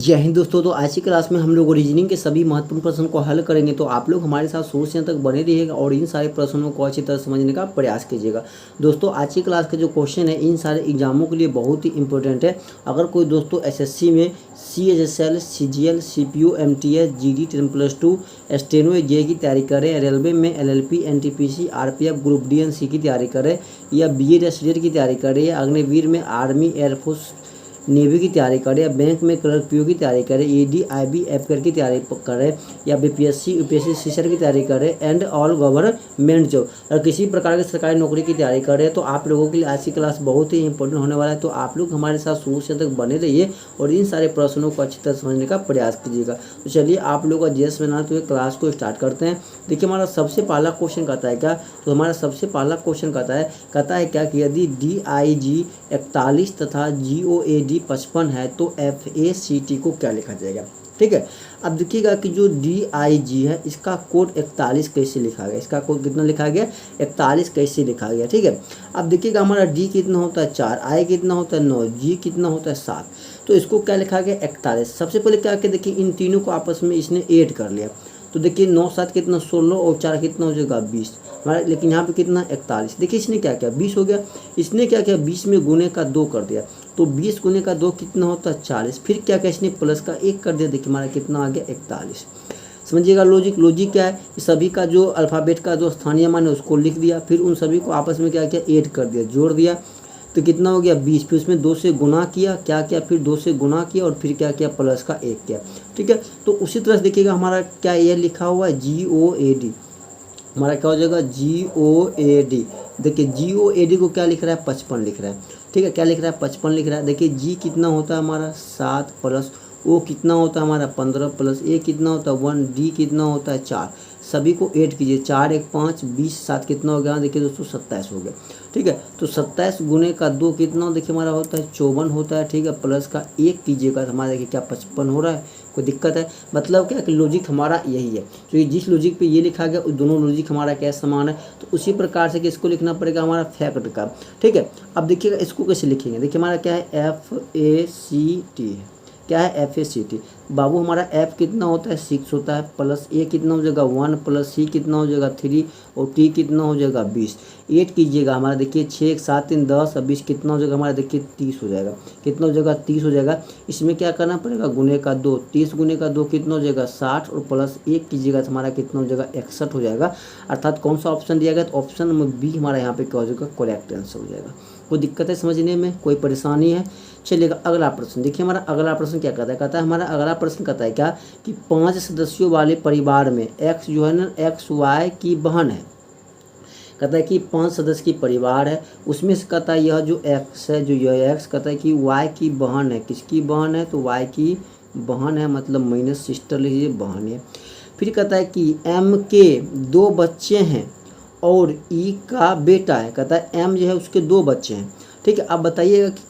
जय हिंद दोस्तों। तो आज की क्लास में हम लोग रीजनिंग के सभी महत्वपूर्ण प्रश्नों को हल करेंगे। तो आप लोग हमारे साथ शुरू से अंत तक बने रहिएगा और इन सारे प्रश्नों को अच्छी तरह समझने का प्रयास कीजिएगा। दोस्तों आज की क्लास के जो क्वेश्चन है इन सारे एग्जामों के लिए बहुत ही इंपॉर्टेंट है। अगर कोई दोस्तों एसएससी में CHSL, CGL, CPU, MTS, GD 10+2, steno J की तैयारी करें, रेलवे में LLP, NTPC, RPF, group D and C की तैयारी करें, या BEd SDET की तैयारी करें, या अग्निवीर में आर्मी, एयरफोर्स, नेवी की तैयारी करें, या बैंक में क्लर्क PO की तैयारी करें, ED IB एपकर की तैयारी करें, या BPSC UPSC सीसर की तैयारी करें, एंड ऑल गवर्नमेंट जॉब, और किसी प्रकार की सरकारी नौकरी की तैयारी करें, तो आप लोगों के लिए आज की क्लास बहुत ही इंपॉर्टेंट होने वाला है। तो आप लोग हमारे साथ शुरू से तक बने रहिए और इन सारे प्रश्नों को अच्छी तरह समझने का प्रयास कीजिएगा। तो चलिए आप लोगों का जेस बना तो क्लास को स्टार्ट करते हैं। देखिए हमारा सबसे पहला क्वेश्चन कहता है क्या, तो हमारा सबसे पहला क्वेश्चन कहता है क्या कि यदि DIG 41 तथा GOAD 55 है तो FACT को क्या लिखा जाएगा। ठीक है, अब देखिएगा कि जो DIG है इसका कोड 41 कैसे लिखा गया, इसका कोड कितना लिखा गया 41 कैसे लिखा गया। ठीक है, अब देखिएगा हमारा D कितना होता है 4, I कितना होता है 9, G कितना होता है 7, तो इसको क्या लिखा गया 41। सबसे पहले क्या कि देखिए इन तीनों को आपस में इसने ऐड कर लिया, तो देखिए 9 7 कितना 16 और 4 कितना हो जाएगा 20 हमारा, लेकिन यहाँ पे कितना 41। देखिए इसने क्या किया 20 हो गया, इसने क्या किया 20 में गुने का 2 कर दिया, तो 20 गुने का 2 कितना होता है 40। फिर क्या किया इसने प्लस का 1 कर दिया, देखिए हमारा कितना आ गया 41। समझिएगा लॉजिक क्या है कि सभी का जो अल्फ़ाबेट का जो स्थानीय मान है उसको लिख दिया, फिर उन सभी को आपस में क्या किया ऐड कर दिया, जोड़ दिया, तो कितना हो गया 20। फिर उसमें 2 से गुना किया, क्या किया फिर 2 से गुना किया और फिर क्या किया प्लस का 1 किया। ठीक है, तो उसी तरह से देखिएगा हमारा क्या ये लिखा हुआ है GOAD, हमारा क्या हो जाएगा GOAD। देखिए GOAD को क्या लिख रहा है 55 लिख रहा है। ठीक है, क्या लिख रहा है 55 लिख रहा है। देखिए G कितना होता है हमारा 7 प्लस O कितना होता है हमारा 15 प्लस A कितना होता है 1, D कितना होता है 4, सभी को ऐड कीजिए, 4 1 5 20 7 कितना हो गया देखिए दोस्तों 27 हो गया। ठीक है, तो 27 गुने का 2 कितना देखिए हमारा होता है 54 होता है। ठीक है, प्लस का 1 कीजिएगा तो हमारा देखिए क्या 55 हो रहा है, कोई दिक्कत है। मतलब क्या कि लॉजिक हमारा यही है, तो ये जिस लॉजिक पे ये लिखा गया दोनों लॉजिक हमारा क्या समान है, तो उसी प्रकार से किसको लिखना पड़ेगा हमारा फैक्ट का। ठीक है, अब देखिएगा इसको कैसे लिखेंगे। देखिए हमारा क्या है FACT है, क्या है FACT। बाबू हमारा F कितना होता है 6 होता है, प्लस A कितना हो जाएगा 1, प्लस C कितना हो जाएगा 3 और T कितना हो जाएगा 20। 8 कीजिएगा हमारा देखिए 6 7 3 10 और 20 कितना हो जाएगा हमारा देखिए 30 हो जाएगा। कितना हो जाएगा 30 हो जाएगा। इसमें क्या करना पड़ेगा गुने का 2, 30 गुने का 2 कितना हो जाएगा 60 और प्लस 1 कीजिएगा तो हमारा कितना हो जाएगा 61 हो जाएगा। अर्थात कौन सा ऑप्शन दिया गया, तो ऑप्शन नंबर B हमारा यहाँ पे क्या हो जाएगा करेक्ट आंसर हो जाएगा। कोई दिक्कत है समझने में, कोई परेशानी है। चलिएगा अगला प्रश्न देखिए, हमारा अगला प्रश्न क्या कहता है हमारा अगला प्रश्न कहता है क्या कि 5 सदस्यों वाले परिवार में X जो है ना XY की बहन है। कहता है कि 5 सदस्य की परिवार है, उसमें से कहता है यह जो X है, जो यह X कहता है कि Y की बहन है। किसकी बहन है, तो Y की बहन है, मतलब माइनस सिस्टर लीजिए बहन है। फिर कहता है कि M के 2 बच्चे हैं और E का बेटा है। कहता है M जो है उसके 2 बच्चे हैं। ठीक है, अब बताइएगा कि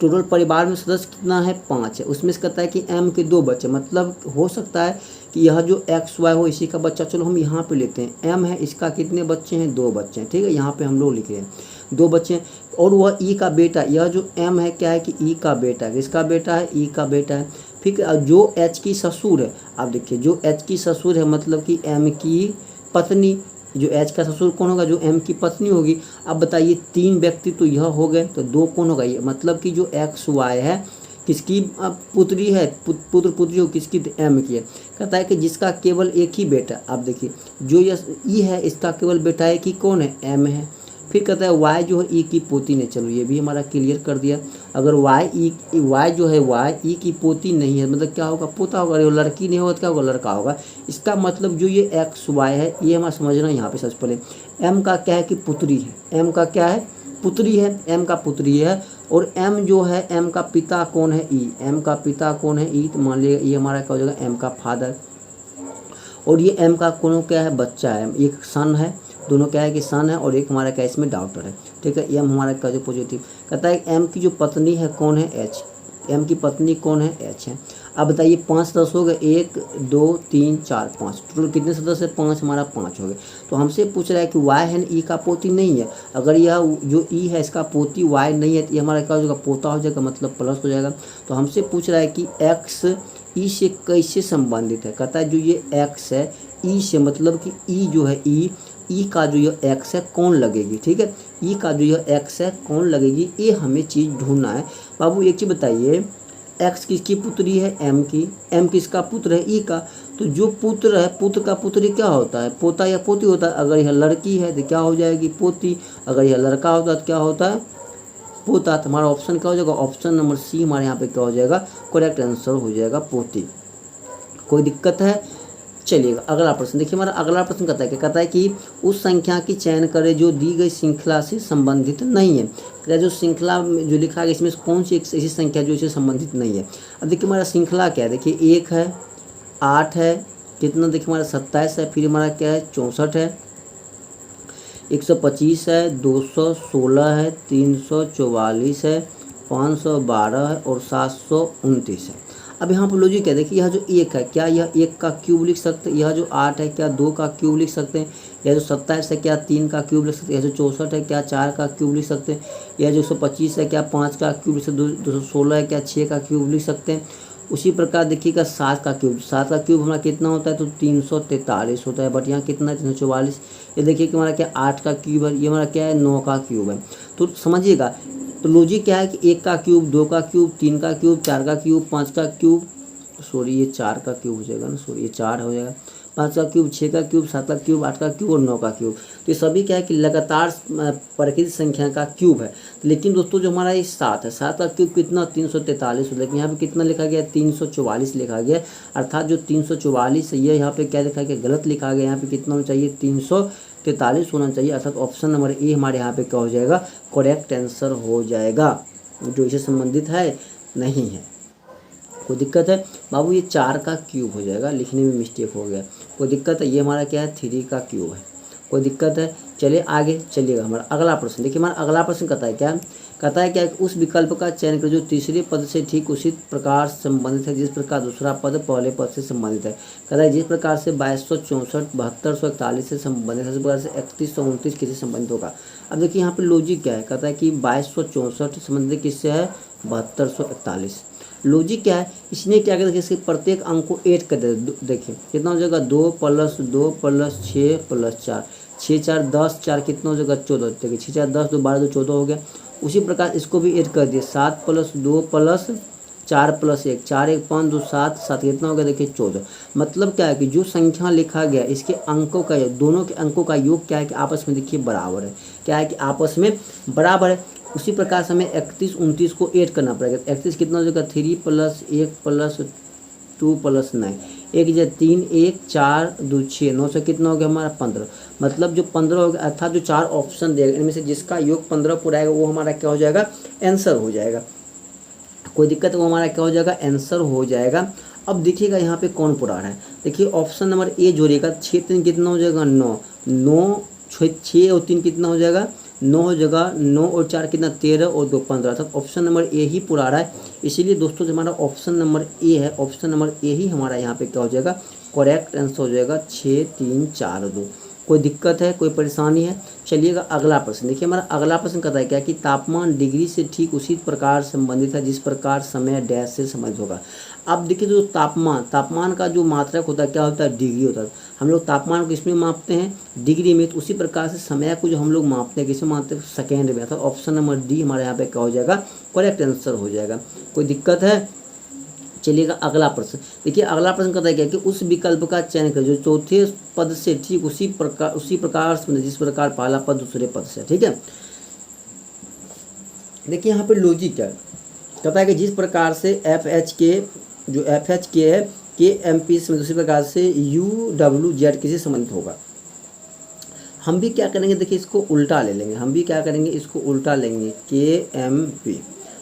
टोटल परिवार में सदस्य कितना है 5 है, उसमें से कहता है कि M के 2 बच्चे, मतलब हो सकता है कि यह जो XY हो इसी का बच्चा। चलो हम यहाँ पे लेते हैं M है, इसका कितने बच्चे हैं 2 बच्चे हैं। ठीक है, यहाँ पे हम लोग लिख रहे हैं 2 बच्चे हैं, और वह E का बेटा, यह जो M है क्या है कि E का बेटा है। किसका बेटा है, E का बेटा है। फिर जो H की ससुर है, आप देखिए जो H की ससुर है मतलब कि M की पत्नी, जो H का ससुर कौन होगा, जो M की पत्नी होगी। अब बताइए 3 व्यक्ति तो यह हो गए, तो 2 कौन होगा, ये मतलब कि जो XY है किसकी पुत्री है, पुत्र पुत्री हो किसकी, तो M की है। कहता है कि जिसका केवल एक ही बेटा, आप देखिए जो यह E है इसका केवल बेटा है कि कौन है M है। फिर कहता है Y जो है E की पोती नहीं, चलो ये भी हमारा क्लियर कर दिया। अगर Y जो है Y E की पोती नहीं है, मतलब क्या होगा पोता होगा, लड़की नहीं होगा तो क्या होगा लड़का होगा। इसका मतलब जो ये XY है ये हमारा समझना यहाँ पे सबसे पहले। M का क्या है कि पुत्री है, M का क्या है पुत्री है, M का पुत्री है। और M जो है M का पिता कौन है E, M का पिता कौन है E, तो मान लिया ये हमारा क्या हो जाएगा M का फादर। और ये M का कौन क्या है बच्चा है, एक सन है, दोनों क्या है कि सन है, और एक हमारा क्या इसमें डॉक्टर है। ठीक है, M हमारा का जो पॉजिटिव। कहता है M की जो पत्नी है कौन है H, M की पत्नी कौन है H है। अब बताइए 5 सदस्य हो गए, 1 2 3 4 5, टोटल कितने सदस्य है? 5, हमारा 5 हो गए। तो हमसे पूछ रहा है कि वाई है ई का पोती नहीं है। अगर यह जो ई है इसका पोती वाई नहीं है तो ये हमारा क्या हो जाएगा? पोता हो जाएगा, मतलब प्लस हो जाएगा। तो हमसे पूछ रहा है कि एक्स ई से कैसे संबंधित है। कहता है जो ये एक्स है ई से, मतलब कि ई जो है ई का जो यह एक्स है कौन लगेगी, ठीक है, ई का जो यह एक्स है कौन लगेगी, ये हमें चीज़ ढूंढना है। बाबू एक चीज़ बताइए, एक्स किसकी पुत्री है? एम की। एम किसका पुत्र है? ई का। तो जो पुत्र है, पुत्र का पुत्री क्या होता है? पोता या पोती होता है। अगर यह लड़की है तो क्या हो जाएगी? पोती। अगर यह लड़का होता है तो क्या होता है? पोता। तो हमारा ऑप्शन क्या हो जाएगा? ऑप्शन नंबर सी हमारे यहाँ पे क्या हो जाएगा? करेक्ट आंसर हो जाएगा पोती। कोई दिक्कत है? चलिएगा अगला प्रश्न देखिए। हमारा अगला प्रश्न कहता है, क्या कहता है कि उस संख्या की चयन करें जो दी गई श्रृंखला से संबंधित नहीं है। कहता है जो श्रृंखला में जो लिखा गया इसमें कौन सी एक ऐसी संख्या जो इससे संबंधित नहीं है। अब देखिए हमारा श्रृंखला क्या है, देखिए 1 है, 8 है, कितना देखिए हमारा 27 है, फिर हमारा क्या है 64 है, 125 है, 216 है, 344 है, 512 है और 729 है। अब यहाँ पर लॉजिक है, देखिए यह जो 1 है क्या यह 1 का क्यूब लिख सकते हैं? यह जो 8 है क्या 2 का क्यूब लिख सकते हैं? यह जो 27 है क्या 3 का क्यूब लिख सकते हैं? यह जो 64 है क्या 4 का क्यूब लिख सकते हैं? यह जो 125 है क्या 5 का क्यूब लिख सकते हैं? 216 है क्या 6 का क्यूब लिख सकते हैं? उसी प्रकार देखिएगा 7 का क्यूब, 7 का क्यूब हमारा कितना होता है? तो 343 होता है, बट यहाँ कितना है? 344। ये देखिए कि हमारा क्या 8 का क्यूब है, ये हमारा क्या है 9 का क्यूब है। तो समझिएगा, तो लॉजिक क्या है कि 1 का क्यूब, 2 का क्यूब, 3 का क्यूब, 4 का क्यूब, 5 का क्यूब, सॉरी ये 4 का क्यूब हो जाएगा ना, सॉरी ये 4 हो जाएगा, 5 का क्यूब, 6 का क्यूब, 7 का क्यूब, 8 का क्यूब और 9 का क्यूब। तो ये सभी क्या है कि लगातार प्राकृतिक संख्या का क्यूब है। लेकिन दोस्तों जो हमारा ये 7 है, 7 का क्यूब कितना? 343। लेकिन यहाँ पे कितना लिखा गया? 344 लिखा गया। अर्थात जो 344 है ये यहाँ पे क्या लिखा गया? गलत लिखा गया। यहाँ पे कितना होना चाहिए? 343 होना चाहिए। अर्थात ऑप्शन नंबर ए हमारे यहाँ पे क्या हो जाएगा? करेक्ट आंसर हो जाएगा, जो इससे संबंधित है नहीं है। कोई दिक्कत है? बाबू ये 4 का क्यूब हो जाएगा, लिखने में मिस्टेक हो गया। कोई दिक्कत है? ये हमारा क्या है? 3 का क्यूब है। कोई दिक्कत है? चलिए आगे चलिएगा। हमारा अगला प्रश्न देखिए, हमारा अगला प्रश्न कहता है क्या? कहता है क्या? उस विकल्प का चयन कर जो तीसरे पद से ठीक उसी प्रकार संबंधित है जिस प्रकार दूसरा पद पहले पद से संबंधित है। कहता है जिस प्रकार से 2264 7241 से संबंधित है उसी प्रकार से 3129 किससे संबंधित होगा। अब देखिए यहाँ पे लॉजिक क्या है? कहता है कि 2264 संबंधित किससे है? 7241। लॉजिक क्या है? इसने क्या किया? इसके प्रत्येक अंक को ऐड कर दे। देखिए कितना हो जाएगा? 2 + 2 + 6 + 4, 6 4 10, 4 कितना हो जाएगा? 14। देखिए 6 4 10, 2 12, 2 14 हो गया। उसी प्रकार इसको भी ऐड कर दिए, 7 + 2 + 4 + 1, 4 1 5 2 7, 7 कितना हो गया? देखिए 14। मतलब क्या है कि जो संख्या लिखा गया इसके अंकों का, दोनों के अंकों का योग क्या है कि आपस में देखिए बराबर है। क्या है कि आपस में बराबर है। उसी प्रकार से हमें 31 29 को ऐड करना पड़ेगा। 31 कितना हो जाएगा? 3 + 1 + 2 + 9, 1 × 3 1 4 2 6 9 से कितना हो गया हमारा? 15। मतलब जो 15 हो गया, अर्थात जो 4 ऑप्शन देगा इनमें से जिसका योग 15 पूरा आएगा वो हमारा क्या हो जाएगा? आंसर हो जाएगा। कोई दिक्कत है? वो हमारा क्या हो जाएगा? आंसर हो जाएगा। अब देखिएगा यहाँ पे कौन पूरा रहा है। देखिए ऑप्शन नंबर ए जोड़िएगा, 6 3 कितना हो जाएगा? 9, 9 6 और 3 कितना हो जाएगा? 9 हो जाएगा। 9 और 4 कितना? 13 और 2 15। अर्थात ऑप्शन नंबर ए ही पूरा रहा है। इसीलिए दोस्तों जो हमारा ऑप्शन नंबर ए है, ऑप्शन नंबर ए ही हमारा यहाँ पे क्या हो जाएगा? करेक्ट आंसर हो जाएगा 6 3 4 2। कोई दिक्कत है? कोई परेशानी है? चलिएगा अगला प्रश्न देखिए। हमारा अगला प्रश्न कहता है क्या कि तापमान डिग्री से ठीक उसी प्रकार संबंधित है जिस प्रकार समय डैश से संबंधित होगा। अब देखिए जो तापमान का जो मात्रक होता है क्या होता है? डिग्री होता है। हम लोग तापमान को किसमें मापते हैं? डिग्री में। तो उसी प्रकार से समय को जो हम लोग मापते हैं किसमें मापते हैं? सेकेंड में। अर्थात ऑप्शन नंबर डी हमारे यहाँ पे क्या हो जाएगा? करेक्ट आंसर हो जाएगा। कोई दिक्कत है? चलिएगा अगला प्रश्न देखिए। अगला प्रश्न कहता है क्या कि उस विकल्प का चयन करें जो चौथे पद से ठीक उसी प्रकार से जिस प्रकार पहला पद दूसरे पद से। ठीक है, देखिए यहाँ पे लॉजिक क्या है? कहता है कि जिस प्रकार से FH के है KMP से दूसरी प्रकार से UWZ किसी संबंधित होगा। हम भी क्या करेंगे? देखिए इसको उल्टा ले लेंगे। हम भी क्या करेंगे? इसको उल्टा लेंगे KMP।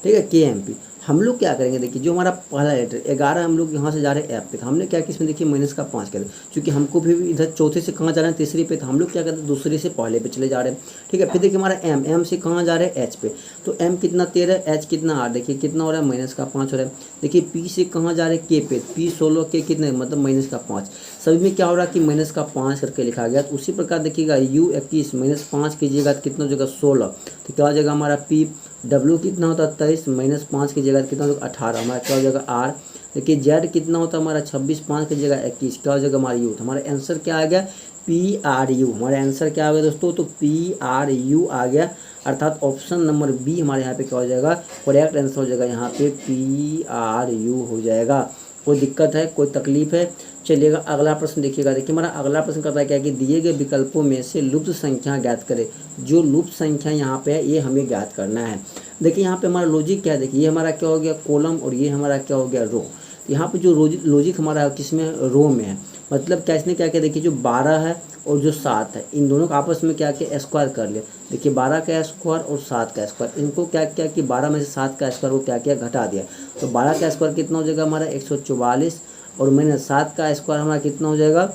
ठीक है, KMP। हम लोग क्या करेंगे, देखिए जो हमारा पहला लेटर 11, हम लोग यहाँ से जा रहे हैं ऐप पे, तो हमने क्या किया इसमें देखिए माइनस का 5 कर दिया, क्योंकि हमको भी इधर चौथे से कहाँ जा रहे हैं, तीसरी पे, तो हम लोग क्या करते हैं दूसरे से पहले पे चले जा रहे हैं। ठीक है, फिर देखिए हमारा एम से कहाँ जा रहे हैं, एच पे, तो एम कितना 13, एच कितना 8, देखिए कितना हो रहा है माइनस का 5 हो रहा है। देखिए पी से कहाँ जा रहे हैं, के पे, पी 16 के कितने मतलब माइनस का 5, सभी में क्या हो रहा है कि माइनस का 5 करके लिखा गया। तो उसी प्रकार देखिएगा यू 21 माइनस 5 कीजिएगा तो कितना हो जाएगा 16, तो क्या हो जाएगा हमारा पी, डब्ल्यू कितना होता है 23 माइनस 5 की जगह कितना होगा 18, हमारा क्या हो जाएगा आर। देखिए जेड कितना होता है हमारा 26, 5 की जगह 21, क्या हो जाएगा हमारा यू। तो हमारा आंसर क्या आ गया, पी आर यू। हमारा आंसर क्या आ गया दोस्तों, तो पी आर यू आ गया, अर्थात ऑप्शन नंबर बी हमारे यहाँ पे क्या हो जाएगा, करेक्ट आंसर हो जाएगा यहाँ पे पी आर यू हो जाएगा। कोई दिक्कत है, कोई तकलीफ है। चलिएगा अगला प्रश्न देखिएगा। देखिए हमारा अगला प्रश्न कहता है क्या कि दिए गए विकल्पों में से लुप्त संख्या ज्ञात करें। जो लुप्त संख्या यहाँ पे है ये हमें ज्ञात करना है। देखिए यहाँ पे हमारा लॉजिक क्या है, देखिए ये हमारा क्या हो गया कॉलम और ये हमारा क्या हो गया रो। यहाँ पे जो लॉजिक हमारा किसमें, रो में है। मतलब क्या इसने क्या किया, देखिए जो 12 है और जो 7 है, इन दोनों को आपस में क्या किया स्क्वायर कर लिया। देखिए 12 का स्क्वायर और 7 का स्क्वायर, इनको क्या किया कि 12 में से 7 का स्क्वायर को क्या किया घटा दिया। तो 12 का स्क्वायर कितना हो जाएगा हमारा 144, और माइनस 7 का स्क्वायर हमारा कितना हो जाएगा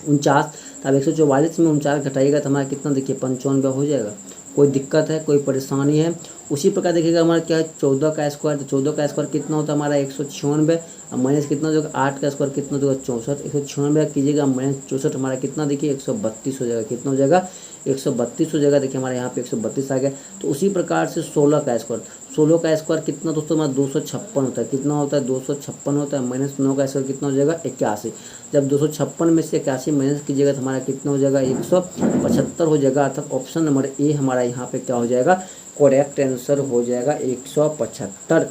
49। तो अब 144 में 49 घटाइएगा तो हमारा कितना देखिए 95 हो जाएगा। कोई दिक्कत है, कोई परेशानी है। उसी प्रकार देखिएगा हमारा क्या है 14 का स्क्वायर, तो 14 का स्क्वायर कितना होता है हमारा 196, अब माइनस कितना हो जाएगा 8 का स्क्वायर कितना हो जाएगा 64, 196 कीजिएगा माइनस 64 हमारा कितना देखिए 132 हो जाएगा। कितना हो जाएगा 132 हो जाएगा। देखिए हमारे यहाँ पे 132 आ गया। तो उसी प्रकार से 16 का स्क्वायर, 16 का स्क्वायर कितना दोस्तों हमारा 256 होता है। कितना होता है 256 होता है, माइनस 9 का स्क्वायर कितना हो जाएगा 81। जब 256 में से 81 माइनस कीजिएगा तो हमारा कितना हो जाएगा 175 हो जाएगा। अर्थात ऑप्शन नंबर ए हमारा यहाँ पे क्या हो जाएगा करेक्ट आंसर हो जाएगा 175।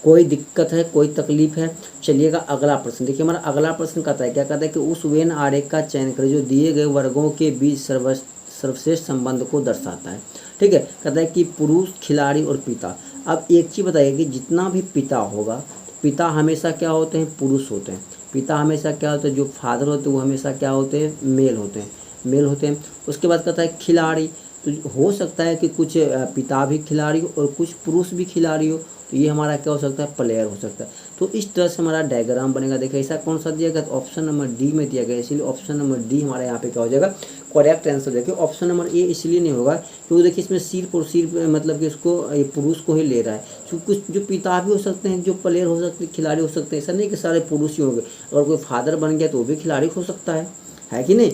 कोई दिक्कत है, कोई तकलीफ है। चलिएगा अगला प्रश्न देखिए। हमारा अगला प्रश्न कहता है क्या कहता है कि उस वेन आरेख का चयन करें जो दिए गए वर्गों के बीच सर्वश्रेष्ठ संबंध को दर्शाता है। ठीक है, कहता है कि पुरुष, खिलाड़ी और पिता। अब एक चीज़ बताइए कि जितना भी पिता होगा, पिता हमेशा क्या होते हैं पुरुष होते हैं। पिता हमेशा क्या होते हैं, जो फादर होते हैं वो हमेशा क्या होते हैं मेल होते हैं, मेल होते हैं। उसके बाद कहता है खिलाड़ी, तो हो सकता है कि कुछ पिता भी खिलाड़ी हो और कुछ पुरुष भी खिलाड़ी हो, तो ये हमारा क्या हो सकता है प्लेयर हो सकता है। तो इस तरह से हमारा डायग्राम बनेगा। देखिए ऐसा कौन सा दिया गया, तो ऑप्शन नंबर डी में दिया गया, इसलिए ऑप्शन नंबर डी हमारे यहाँ पे क्या हो जाएगा करेक्ट आंसर। देखिए ऑप्शन नंबर ए इसलिए नहीं होगा क्योंकि देखिए इसमें सिर्फ और सिर्फ मतलब कि इसको पुरुष को ही ले रहा है। क्योंकि कुछ जो पिता भी हो सकते हैं, जो प्लेयर हो सकते हैं, खिलाड़ी हो सकते हैं, ऐसा नहीं कि सारे पुरुष ही होंगे। अगर कोई फादर बन गया तो वो भी खिलाड़ी हो सकता है कि नहीं।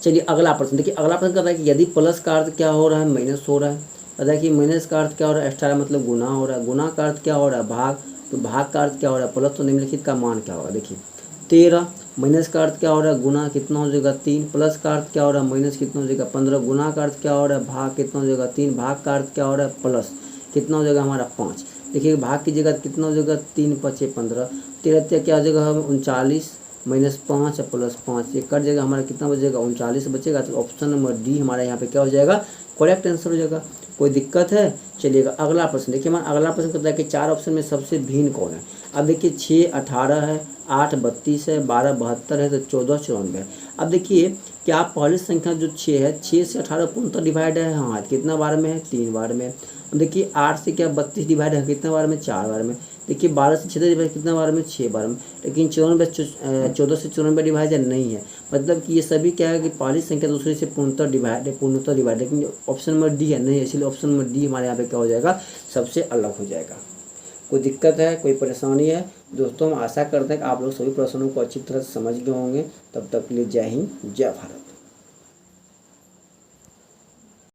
चलिए अगला प्रश्न देखिए। अगला प्रश्न कहता है कि यदि प्लस का अर्थ क्या हो रहा है माइनस हो रहा है। पता है कि माइनस का अर्थ क्या हो रहा है एक्स्ट्रा मतलब गुना हो रहा है, गुना का अर्थ क्या हो रहा है भाग, तो भाग का अर्थ क्या हो रहा है प्लस, तो निम्नलिखित का मान क्या होगा। देखिए 13, माइनस का अर्थ क्या हो रहा है गुना कितना हो जाएगा 3, प्लस का अर्थ क्या हो रहा है माइनस कितना हो जाएगा 15, गुना का अर्थ क्या हो रहा है भाग कितना हो जाएगा 3, भाग का अर्थ क्या हो रहा है प्लस कितना हो जाएगा हमारा 5। देखिए भाग की जगह कितना हो जाएगा 3 5 15, 13 क्या हो जाएगा 39 माइनस 5 प्लस 5, ये कट जाएगा हमारा कितना बचेगा 39 बचेगा। तो ऑप्शन नंबर डी हमारा यहाँ पे क्या हो जाएगा करेक्ट आंसर हो जाएगा। कोई दिक्कत है। चलिएगा अगला प्रश्न देखिए। हमारा अगला प्रश्न कहता है कि 4 ऑप्शन में सबसे भिन्न कौन है। अब देखिए 6 18 है, 8 32 है, 12 72 है, तो 14 94 है। अब देखिए क्या पहली संख्या जो 6 है, 6 से 18 पूर्णतः डिवाइड है, हाँ कितना बार में है 3 बार में। अब देखिए 8 से क्या 32 डिवाइड है कितना बार में 4 बार में। देखिए 12 से 6 डिवाइड कितना बार में 6 बार में। लेकिन 14 से 94 डिवाइड नहीं है। मतलब कि ये सभी क्या है कि पहली संख्या दूसरे से पूर्णतः डिवाइड है, लेकिन ऑप्शन नंबर डी है नहीं, इसलिए ऑप्शन नंबर डी हमारे यहाँ पे क्या हो जाएगा सबसे अलग हो जाएगा। कोई दिक्कत है, कोई परेशानी है दोस्तों। हम आशा करते हैं कि आप लोग सभी प्रश्नों को अच्छी तरह से समझ गए होंगे। तब तक के लिए जय हिंद, जय भारत।